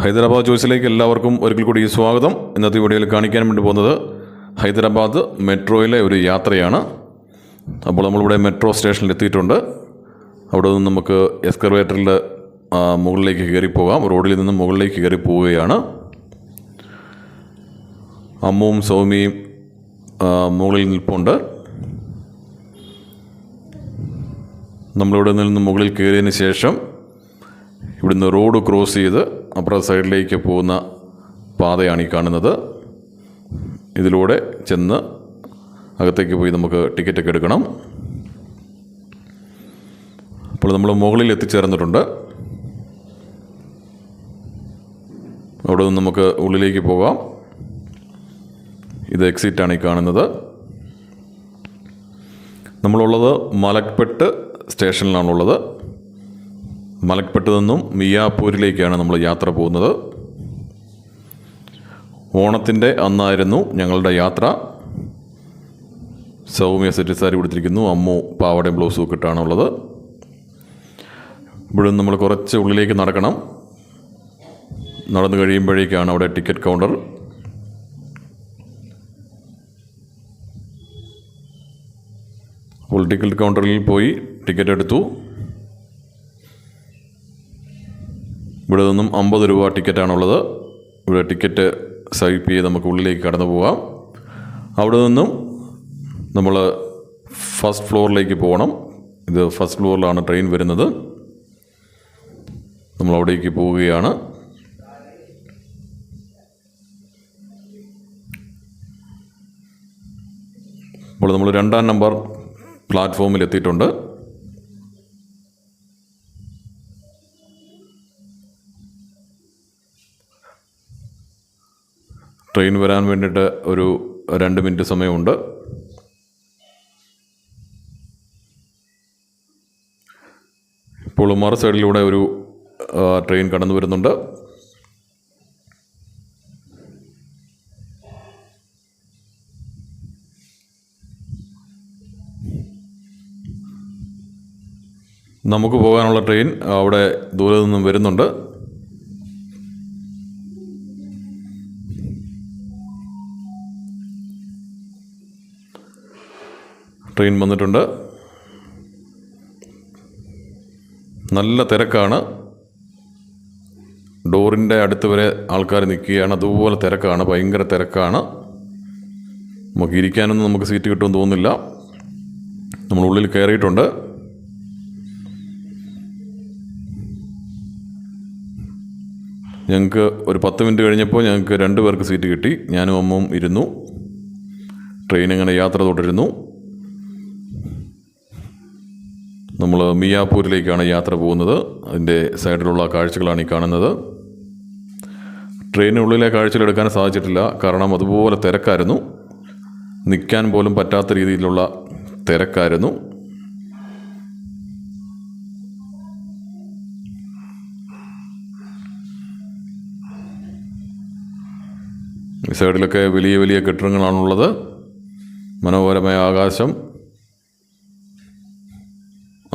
ഹൈദരാബാദ് ചോയ്സിലേക്ക് എല്ലാവർക്കും ഒരിക്കൽ കൂടി സ്വാഗതം. ഇന്നത്തെ വീഡിയോയിൽ കാണിക്കാൻ വേണ്ടി പോകുന്നത് ഹൈദരാബാദ് മെട്രോയിലെ ഒരു യാത്രയാണ്. അപ്പോൾ നമ്മളിവിടെ മെട്രോ സ്റ്റേഷനിൽ എത്തിയിട്ടുണ്ട്. അവിടെ നിന്ന് നമുക്ക് എസ്കലേറ്ററിൽ മുകളിലേക്ക് കയറിപ്പോകാം. റോഡിൽ നിന്ന് മുകളിലേക്ക് കയറി പോവുകയാണ്. അമ്മുവും സൗമിയും മുകളിൽ നിൽപ്പുണ്ട്. നമ്മളിവിടെ നിന്ന് മുകളിൽ കയറിയതിന് ശേഷം ഇവിടുന്ന് റോഡ് ക്രോസ് ചെയ്ത് അപ്പുറം സൈഡിലേക്ക് പോകുന്ന പാതയാണ് ഈ കാണുന്നത്. ഇതിലൂടെ ചെന്ന് അകത്തേക്ക് പോയി നമുക്ക് ടിക്കറ്റൊക്കെ എടുക്കണം. അപ്പോൾ നമ്മൾ മുകളിൽ എത്തിച്ചേർന്നിട്ടുണ്ട്. അവിടെ നിന്ന് നമുക്ക് ഉള്ളിലേക്ക് പോകാം. ഇത് എക്സിറ്റാണ് ഈ കാണുന്നത്. നമ്മളുള്ളത് മലക്പെട്ട് സ്റ്റേഷനിലാണുള്ളത്. മലക്പെട്ട് നിന്നും മിയാപൂരിലേക്കാണ് നമ്മൾ യാത്ര പോകുന്നത്. ഓണത്തിൻ്റെ അന്നായിരുന്നു ഞങ്ങളുടെ യാത്ര. സൗമ്യ സെറ്റ് സാരി കൊടുത്തിരിക്കുന്നു. അമ്മു പാവടയും ബ്ലൗസും ഒക്കെ ഇട്ടാണുള്ളത്. ഇവിടെ നിന്ന് നമ്മൾ കുറച്ച് ഉള്ളിലേക്ക് നടക്കണം. നടന്നു കഴിയുമ്പോഴേക്കാണ് അവിടെ ടിക്കറ്റ് കൗണ്ടർ. അപ്പോൾ ടിക്കറ്റ് കൗണ്ടറിൽ പോയി ടിക്കറ്റ് എടുത്തു. ഇവിടെ നിന്നും 50 രൂപ ടിക്കറ്റാണുള്ളത്. ഇവിടെ ടിക്കറ്റ് സ്വൈപ്പ് ചെയ്ത് നമുക്ക് ഉള്ളിലേക്ക് കടന്നു പോകാം. അവിടെ നിന്നും നമ്മൾ ഫസ്റ്റ് ഫ്ലോറിലേക്ക് പോകണം. ഇത് ഫസ്റ്റ് ഫ്ലോറിലാണ് ട്രെയിൻ വരുന്നത്. നമ്മളവിടേക്ക് പോവുകയാണ്. അപ്പോൾ നമ്മൾ 2-ാം നമ്പർ പ്ലാറ്റ്ഫോമിൽ എത്തിയിട്ടുണ്ട്. ട്രെയിൻ വരാൻ വേണ്ടിയിട്ട് ഒരു 2 മിനിറ്റ് സമയമുണ്ട്. ഇപ്പോൾ മറു സൈഡിലൂടെ ഒരു ട്രെയിൻ കടന്നു വരുന്നുണ്ട്. നമുക്ക് പോകാനുള്ള ട്രെയിൻ അവിടെ ദൂരെ നിന്നും വരുന്നുണ്ട്. ട്രെയിൻ വന്നിട്ടുണ്ട്. നല്ല തിരക്കാണ്. ഡോറിൻ്റെ അടുത്ത് വരെ ആൾക്കാർ നിൽക്കുകയാണ്. അതുപോലെ തിരക്കാണ്, ഭയങ്കര തിരക്കാണ്. നമുക്ക് ഇരിക്കാനൊന്നും നമുക്ക് സീറ്റ് കിട്ടുമെന്ന് തോന്നുന്നില്ല. നമ്മളുള്ളിൽ കയറിയിട്ടുണ്ട്. ഞങ്ങൾക്ക് ഒരു 10 മിനിറ്റ് കഴിഞ്ഞപ്പോൾ ഞങ്ങൾക്ക് 2 പേർക്ക് സീറ്റ് കിട്ടി. ഞാനും അമ്മവും ഇരുന്നു. ട്രെയിൻ ഇങ്ങനെ യാത്ര തുടരുന്നു. നമ്മൾ മിയാപൂരിലേക്കാണ് യാത്ര പോകുന്നത്. അതിൻ്റെ സൈഡിലുള്ള കാഴ്ചകളാണ് ഈ കാണുന്നത്. ട്രെയിനുള്ളിലെ കാഴ്ചകൾ എടുക്കാൻ സാധിച്ചിട്ടില്ല. കാരണം അതുപോലെ തിരക്കായിരുന്നു. നിൽക്കാൻ പോലും പറ്റാത്ത രീതിയിലുള്ള തിരക്കായിരുന്നു. ഈ സൈഡിലൊക്കെ വലിയ വലിയ കെട്ടിടങ്ങളാണുള്ളത്. മനോഹരമായ ആകാശം.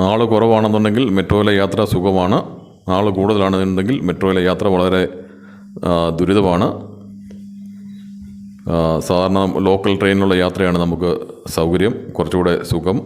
ആൾ കുറവാണെന്നുണ്ടെങ്കിൽ മെട്രോയിലെ യാത്ര സുഖമാണ്. ആൾ കൂടുതലാണെന്നുണ്ടെങ്കിൽ മെട്രോയിലെ യാത്ര വളരെ ദുരിതമാണ്. സാധാരണ ലോക്കൽ ട്രെയിനിലുള്ള യാത്രയാണ് നമുക്ക് സൗകര്യം, കുറച്ചുകൂടെ സുഖം.